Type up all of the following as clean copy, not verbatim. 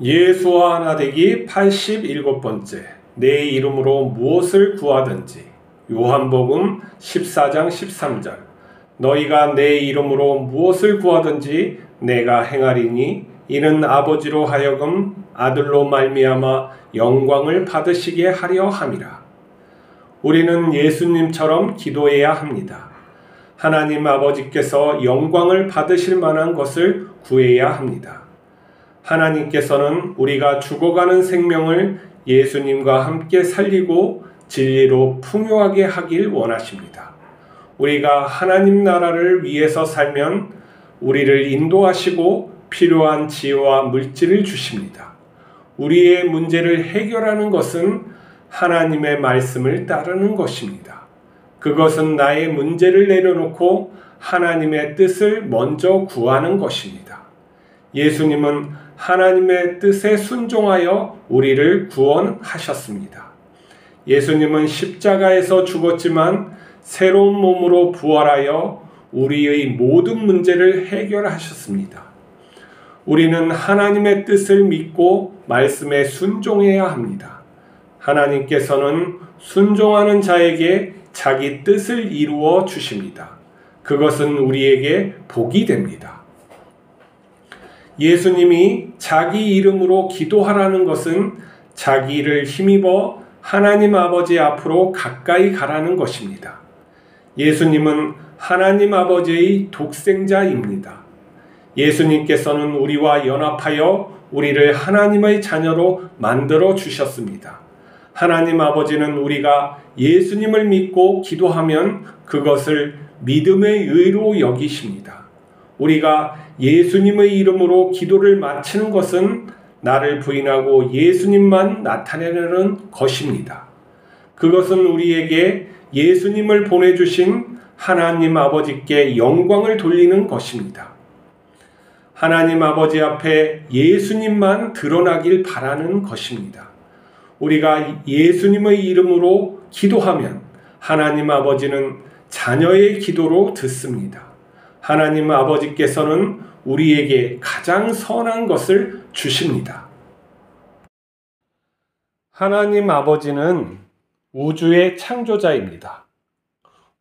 예수와 하나 되기 87번째. 내 이름으로 무엇을 구하든지. 요한복음 14장 13절. 너희가 내 이름으로 무엇을 구하든지 내가 행하리니 이는 아버지로 하여금 아들로 말미암아 영광을 받으시게 하려 함이라. 우리는 예수님처럼 기도해야 합니다. 하나님 아버지께서 영광을 받으실 만한 것을 구해야 합니다. 하나님께서는 우리가 죽어가는 생명을 예수님과 함께 살리고 진리로 풍요하게 하길 원하십니다. 우리가 하나님 나라를 위해서 살면 우리를 인도하시고 필요한 지혜와 물질을 주십니다. 우리의 문제를 해결하는 것은 하나님의 말씀을 따르는 것입니다. 그것은 나의 문제를 내려놓고 하나님의 뜻을 먼저 구하는 것입니다. 예수님은 하나님의 뜻에 순종하여 우리를 구원하셨습니다. 예수님은 십자가에서 죽었지만 새로운 몸으로 부활하여 우리의 모든 문제를 해결하셨습니다. 우리는 하나님의 뜻을 믿고 말씀에 순종해야 합니다. 하나님께서는 순종하는 자에게 자기 뜻을 이루어 주십니다. 그것은 우리에게 복이 됩니다. 예수님이 자기 이름으로 기도하라는 것은 자기를 힘입어 하나님 아버지 앞으로 가까이 가라는 것입니다. 예수님은 하나님 아버지의 독생자입니다. 예수님께서는 우리와 연합하여 우리를 하나님의 자녀로 만들어 주셨습니다. 하나님 아버지는 우리가 예수님을 믿고 기도하면 그것을 믿음의 의로 여기십니다. 우리가 예수님의 이름으로 기도를 마치는 것은 나를 부인하고 예수님만 나타내는 것입니다. 그것은 우리에게 예수님을 보내주신 하나님 아버지께 영광을 돌리는 것입니다. 하나님 아버지 앞에 예수님만 드러나길 바라는 것입니다. 우리가 예수님의 이름으로 기도하면 하나님 아버지는 자녀의 기도로 듣습니다. 하나님 아버지께서는 우리에게 가장 선한 것을 주십니다. 하나님 아버지는 우주의 창조자입니다.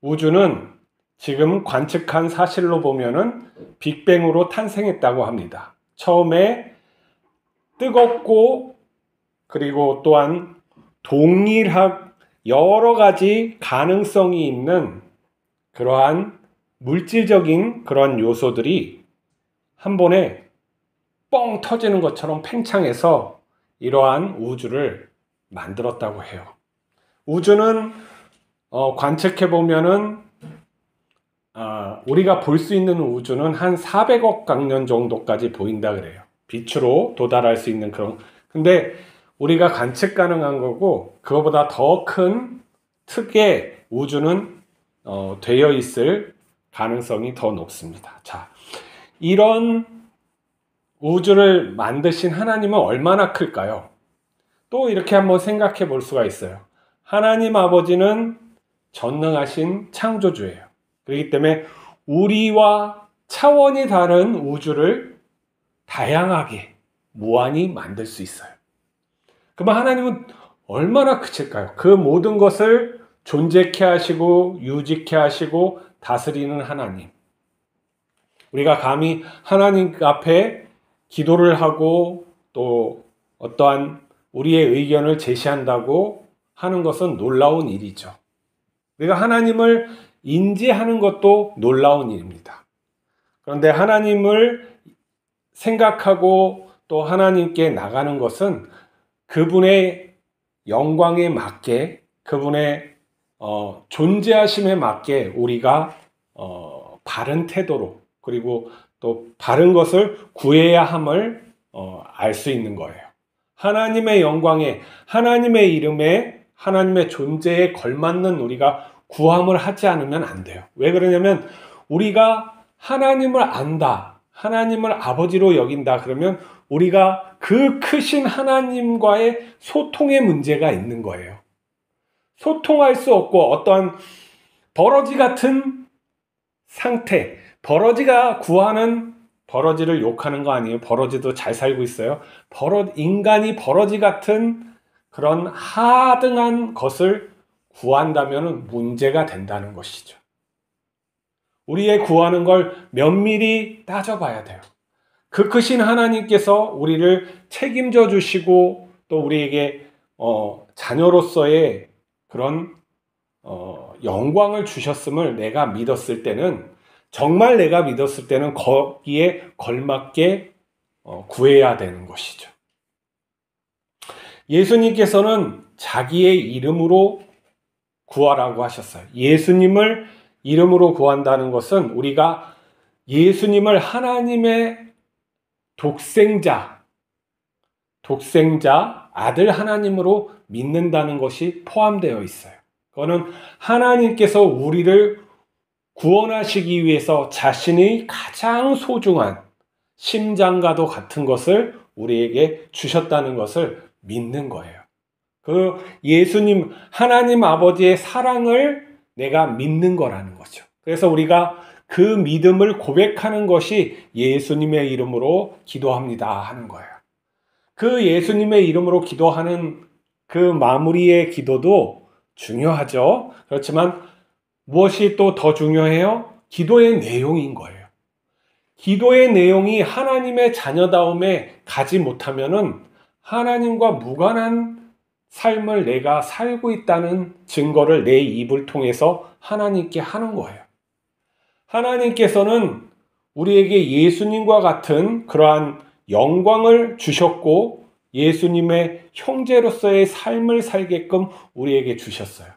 우주는 지금 관측한 사실로 보면은 빅뱅으로 탄생했다고 합니다. 처음에 뜨겁고 그리고 또한 동일한 여러 가지 가능성이 있는 그러한 물질적인 그런 요소들이 한 번에 뻥 터지는 것처럼 팽창해서 이러한 우주를 만들었다고 해요. 우주는 관측해 보면은 우리가 볼 수 있는 우주는 한 400억 광년 정도까지 보인다 그래요. 빛으로 도달할 수 있는 그런. 근데 우리가 관측 가능한 거고 그거보다 더 큰 특의 우주는 되어 있을 가능성이 더 높습니다. 자, 이런 우주를 만드신 하나님은 얼마나 클까요? 또 이렇게 한번 생각해 볼 수가 있어요. 하나님 아버지는 전능하신 창조주예요. 그렇기 때문에 우리와 차원이 다른 우주를 다양하게 무한히 만들 수 있어요. 그러면 하나님은 얼마나 크실까요? 그 모든 것을 존재케 하시고 유지케 하시고 다스리는 하나님. 우리가 감히 하나님 앞에 기도를 하고 또 어떠한 우리의 의견을 제시한다고 하는 것은 놀라운 일이죠. 우리가 하나님을 인지하는 것도 놀라운 일입니다. 그런데 하나님을 생각하고 또 하나님께 나가는 것은 그분의 영광에 맞게 그분의 존재하심에 맞게 우리가 바른 태도로 그리고 또 바른 것을 구해야 함을 알 수 있는 거예요. 하나님의 영광에 하나님의 이름에 하나님의 존재에 걸맞는 우리가 구함을 하지 않으면 안 돼요. 왜 그러냐면 우리가 하나님을 안다, 하나님을 아버지로 여긴다 그러면 우리가 그 크신 하나님과의 소통의 문제가 있는 거예요. 소통할 수 없고 어떠한 버러지 같은 상태, 버러지가 구하는 버러지를 욕하는 거 아니에요. 버러지도 잘 살고 있어요. 인간이 버러지 같은 그런 하등한 것을 구한다면 문제가 된다는 것이죠. 우리의 구하는 걸 면밀히 따져봐야 돼요. 그 크신 하나님께서 우리를 책임져 주시고 또 우리에게 자녀로서의 그런 영광을 주셨음을 내가 믿었을 때는, 정말 내가 믿었을 때는 거기에 걸맞게 구해야 되는 것이죠. 예수님께서는 자기의 이름으로 구하라고 하셨어요. 예수님을 이름으로 구한다는 것은 우리가 예수님을 하나님의 독생자, 아들 하나님으로 믿는다는 것이 포함되어 있어요. 그거는 하나님께서 우리를 구원하시기 위해서 자신의 가장 소중한 심장과도 같은 것을 우리에게 주셨다는 것을 믿는 거예요. 그 예수님, 하나님 아버지의 사랑을 내가 믿는 거라는 거죠. 그래서 우리가 그 믿음을 고백하는 것이 예수님의 이름으로 기도합니다 하는 거예요. 그 예수님의 이름으로 기도하는 그 마무리의 기도도 중요하죠. 그렇지만 무엇이 또 더 중요해요? 기도의 내용인 거예요. 기도의 내용이 하나님의 자녀다움에 가지 못하면은 하나님과 무관한 삶을 내가 살고 있다는 증거를 내 입을 통해서 하나님께 하는 거예요. 하나님께서는 우리에게 예수님과 같은 그러한 영광을 주셨고 예수님의 형제로서의 삶을 살게끔 우리에게 주셨어요.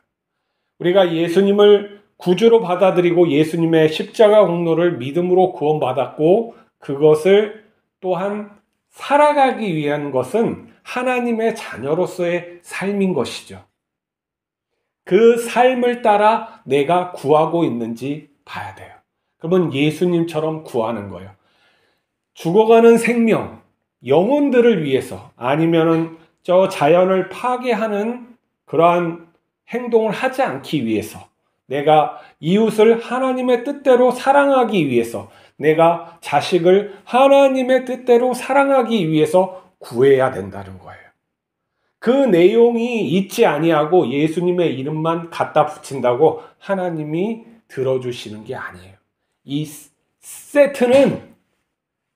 우리가 예수님을 구주로 받아들이고 예수님의 십자가 공로를 믿음으로 구원받았고 그것을 또한 살아가기 위한 것은 하나님의 자녀로서의 삶인 것이죠. 그 삶을 따라 내가 구하고 있는지 봐야 돼요. 그러면 예수님처럼 구하는 거예요. 죽어가는 생명, 영혼들을 위해서 아니면은 저 자연을 파괴하는 그러한 행동을 하지 않기 위해서, 내가 이웃을 하나님의 뜻대로 사랑하기 위해서, 내가 자식을 하나님의 뜻대로 사랑하기 위해서 구해야 된다는 거예요. 그 내용이 있지 아니하고 예수님의 이름만 갖다 붙인다고 하나님이 들어주시는 게 아니에요. 이 세트는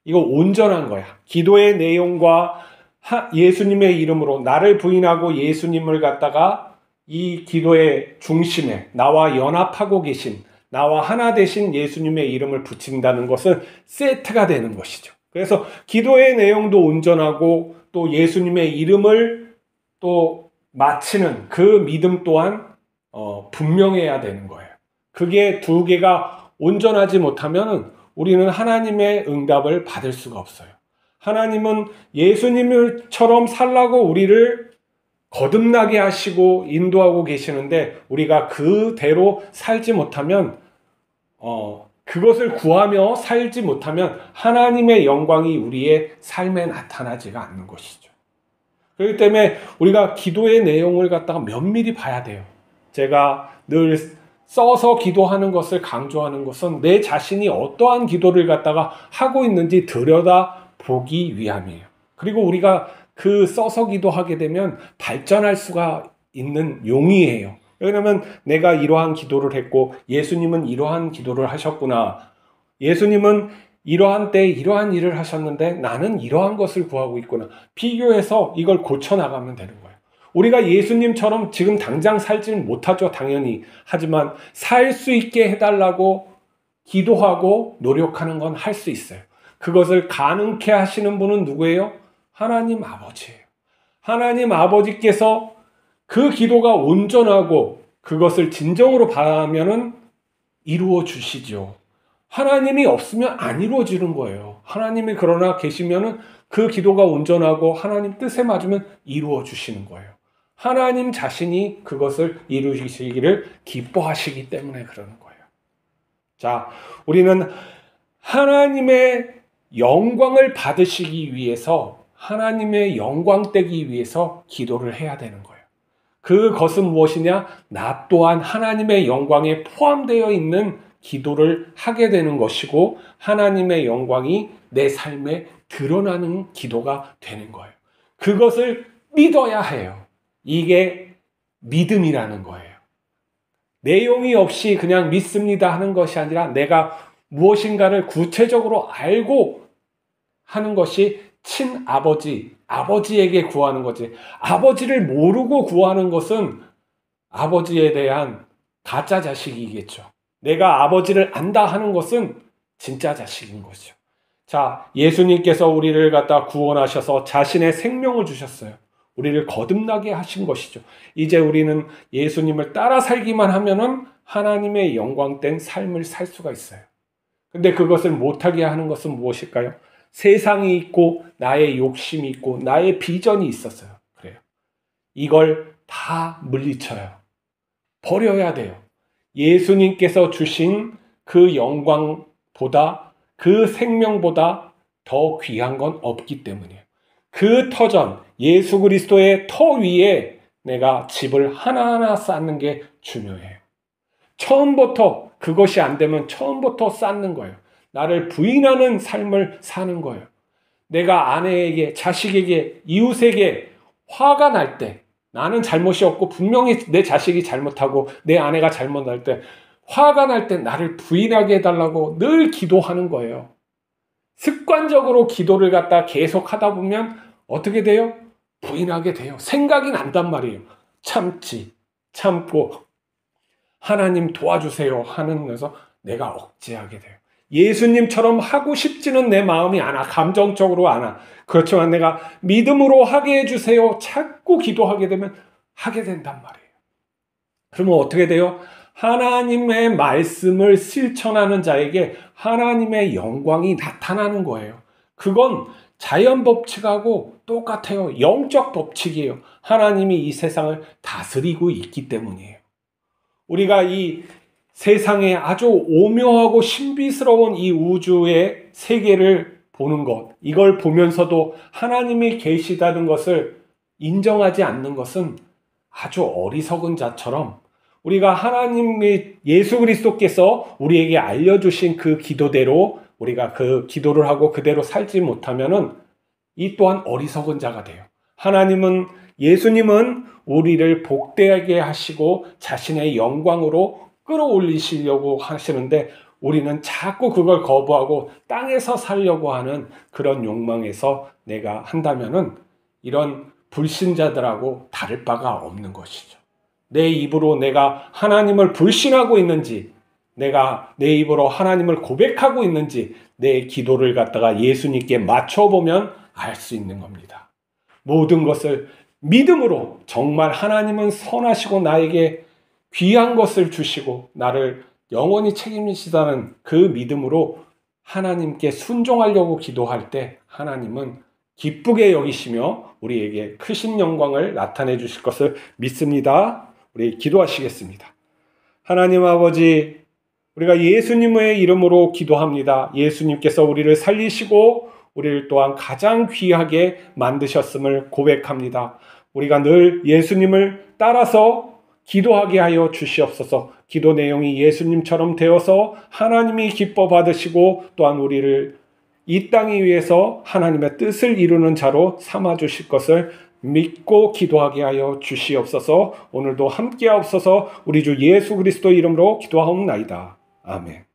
이거 온전한 거야. 기도의 내용과 예수님의 이름으로 나를 부인하고 예수님을 갖다가 이 기도의 중심에 나와 연합하고 계신, 나와 하나 되신 예수님의 이름을 붙인다는 것은 세트가 되는 것이죠. 그래서 기도의 내용도 온전하고 또 예수님의 이름을 또 마치는 그 믿음 또한 분명해야 되는 거예요. 그게 두 개가 온전하지 못하면 우리는 하나님의 응답을 받을 수가 없어요. 하나님은 예수님처럼 살라고 우리를 거듭나게 하시고 인도하고 계시는데 우리가 그대로 살지 못하면 그것을 구하며 살지 못하면 하나님의 영광이 우리의 삶에 나타나지가 않는 것이죠. 그렇기 때문에 우리가 기도의 내용을 갖다가 면밀히 봐야 돼요. 제가 늘 써서 기도하는 것을 강조하는 것은 내 자신이 어떠한 기도를 갖다가 하고 있는지 들여다보기 위함이에요. 그리고 우리가 그 써서 기도하게 되면 발전할 수가 있는 용이에요. 왜냐하면 내가 이러한 기도를 했고 예수님은 이러한 기도를 하셨구나. 예수님은 이러한 때에 이러한 일을 하셨는데 나는 이러한 것을 구하고 있구나. 비교해서 이걸 고쳐나가면 되는 거예요. 우리가 예수님처럼 지금 당장 살지는 못하죠, 당연히. 하지만 살 수 있게 해달라고 기도하고 노력하는 건 할 수 있어요. 그것을 가능케 하시는 분은 누구예요? 하나님 아버지예요. 하나님 아버지께서 그 기도가 온전하고 그것을 진정으로 바라면은 이루어 주시죠. 하나님이 없으면 안 이루어지는 거예요. 하나님이 그러나 계시면은 그 기도가 온전하고 하나님 뜻에 맞으면 이루어 주시는 거예요. 하나님 자신이 그것을 이루시기를 기뻐하시기 때문에 그러는 거예요. 자, 우리는 하나님의 영광을 받으시기 위해서, 하나님의 영광 떼기 위해서 기도를 해야 되는 거예요. 그것은 무엇이냐? 나 또한 하나님의 영광에 포함되어 있는 기도를 하게 되는 것이고 하나님의 영광이 내 삶에 드러나는 기도가 되는 거예요. 그것을 믿어야 해요. 이게 믿음이라는 거예요. 내용이 없이 그냥 믿습니다 하는 것이 아니라 내가 무엇인가를 구체적으로 알고 하는 것이 친아버지, 아버지에게 구하는 거지. 아버지를 모르고 구하는 것은 아버지에 대한 가짜 자식이겠죠. 내가 아버지를 안다 하는 것은 진짜 자식인 거죠. 자, 예수님께서 우리를 갖다 구원하셔서 자신의 생명을 주셨어요. 우리를 거듭나게 하신 것이죠. 이제 우리는 예수님을 따라 살기만 하면은 하나님의 영광된 삶을 살 수가 있어요. 근데 그것을 못하게 하는 것은 무엇일까요? 세상이 있고 나의 욕심이 있고 나의 비전이 있었어요. 그래요. 이걸 다 물리쳐요. 버려야 돼요. 예수님께서 주신 그 영광보다 그 생명보다 더 귀한 건 없기 때문이에요. 그 터전, 예수 그리스도의 터 위에 내가 집을 하나하나 쌓는 게 중요해요. 처음부터 그것이 안 되면 처음부터 쌓는 거예요. 나를 부인하는 삶을 사는 거예요. 내가 아내에게, 자식에게, 이웃에게 화가 날 때, 나는 잘못이 없고 분명히 내 자식이 잘못하고 내 아내가 잘못할 때, 화가 날 때 나를 부인하게 해달라고 늘 기도하는 거예요. 습관적으로 기도를 갖다 계속 하다 보면 어떻게 돼요? 부인하게 돼요. 생각이 난단 말이에요. 참고 하나님 도와주세요 하면서 내가 억제하게 돼요. 예수님처럼 하고 싶지는 내 마음이 않아. 감정적으로 않아. 그렇지만 내가 믿음으로 하게 해주세요. 자꾸 기도하게 되면 하게 된단 말이에요. 그러면 어떻게 돼요? 하나님의 말씀을 실천하는 자에게 하나님의 영광이 나타나는 거예요. 그건 자연 법칙하고 똑같아요. 영적 법칙이에요. 하나님이 이 세상을 다스리고 있기 때문이에요. 우리가 이 세상에 아주 오묘하고 신비스러운 이 우주의 세계를 보는 것, 이걸 보면서도 하나님이 계시다는 것을 인정하지 않는 것은 아주 어리석은 자처럼 우리가 하나님의 예수 그리스도께서 우리에게 알려주신 그 기도대로 우리가 그 기도를 하고 그대로 살지 못하면은 이 또한 어리석은 자가 돼요. 예수님은 우리를 복되게 하시고 자신의 영광으로 끌어올리시려고 하시는데 우리는 자꾸 그걸 거부하고 땅에서 살려고 하는 그런 욕망에서 내가 한다면은 이런 불신자들하고 다를 바가 없는 것이죠. 내 입으로 내가 하나님을 불신하고 있는지, 내가 내 입으로 하나님을 고백하고 있는지 내 기도를 갖다가 예수님께 맞춰보면 알 수 있는 겁니다. 모든 것을 믿음으로 정말 하나님은 선하시고 나에게 귀한 것을 주시고 나를 영원히 책임지시다는 그 믿음으로 하나님께 순종하려고 기도할 때 하나님은 기쁘게 여기시며 우리에게 크신 영광을 나타내 주실 것을 믿습니다. 우리 기도하시겠습니다. 하나님 아버지, 우리가 예수님의 이름으로 기도합니다. 예수님께서 우리를 살리시고 우리를 또한 가장 귀하게 만드셨음을 고백합니다. 우리가 늘 예수님을 따라서 기도하게 하여 주시옵소서. 기도 내용이 예수님처럼 되어서 하나님이 기뻐 받으시고 또한 우리를 이 땅 위에서 하나님의 뜻을 이루는 자로 삼아 주실 것을 믿고 기도하게 하여 주시옵소서. 오늘도 함께 하옵소서. 우리 주 예수 그리스도 이름으로 기도하옵나이다. 아멘.